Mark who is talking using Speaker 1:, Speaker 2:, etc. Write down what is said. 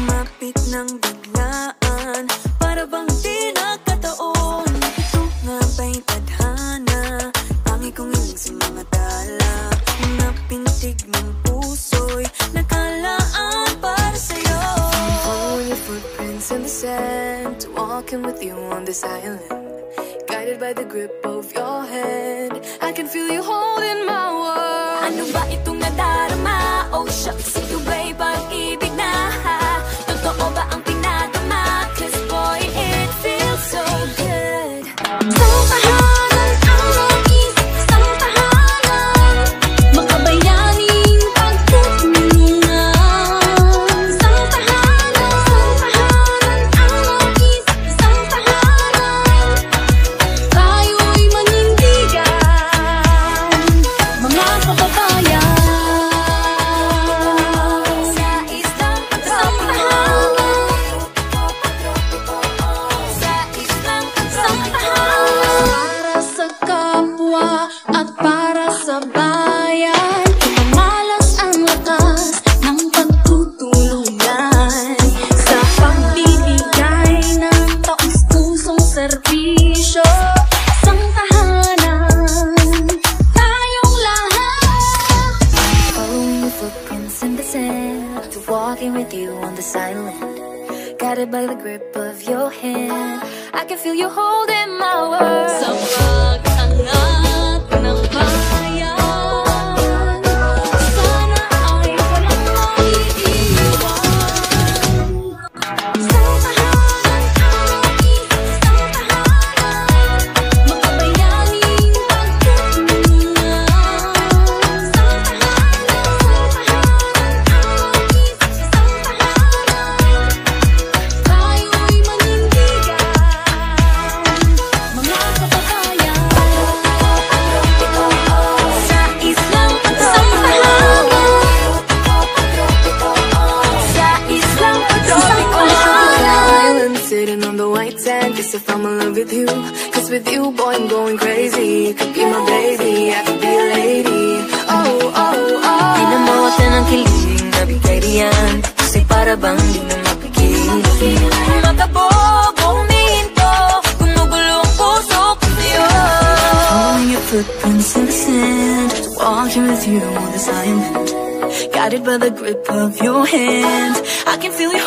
Speaker 1: Lumapit ng biglaan, para bang di nagkataon. Ito nga ba'y tadhana, tangi kong iling sa mga tala. Napintig ng puso'y nakalaan para sa'yo. Following your footprints in the sand, walking with you on this island, guided by the grip of your hand. I can feel you holding my world. Ano ba itong nadarama? Oh shucks, ito ba'y pag-ibig na? Totoo ba ang pinagama? 'Cause boy, it feels so good. Isang tahanan ang nais, isang tahanan, makabayaning pagtutulungan. Isang tahanan ang nais, isang tahanan, tayo'y manindigan, mga kababayan. Para sa kapwa at para sa bayan, pamalas ang lakas ng pagtutulungan, sa pagbibigay ng taus-pusong serbisyo. Isang tahanan, tayong lahat. Following your footprints in the sand, to walking with you on this island, guided by the grip of your hand. I can feel you holding my world. Sa pag-angat ng bayan, sana ay walang maiiwan. Isang tahanan ang nais, isang tahanan, makabayaning pagtutulungan. Isang tahanan ang nais, isang tahanan, tayo'y manindigan, mga kababayan. Sa islang island, sitting on the white sand, just if I'm in love with you. 'Cause with you, boy, I'm going crazy. You could be my baby, I could be a lady. Oh, oh, oh. Pinamutan ng kilig, nabigay riyan, kasi para bang di na mapigil. Makabog, huminto, gumugulo ang puso ko sa'yo. Following your footprints in the sand, walking with you on this island, guided by the grip of your hand. I can feel you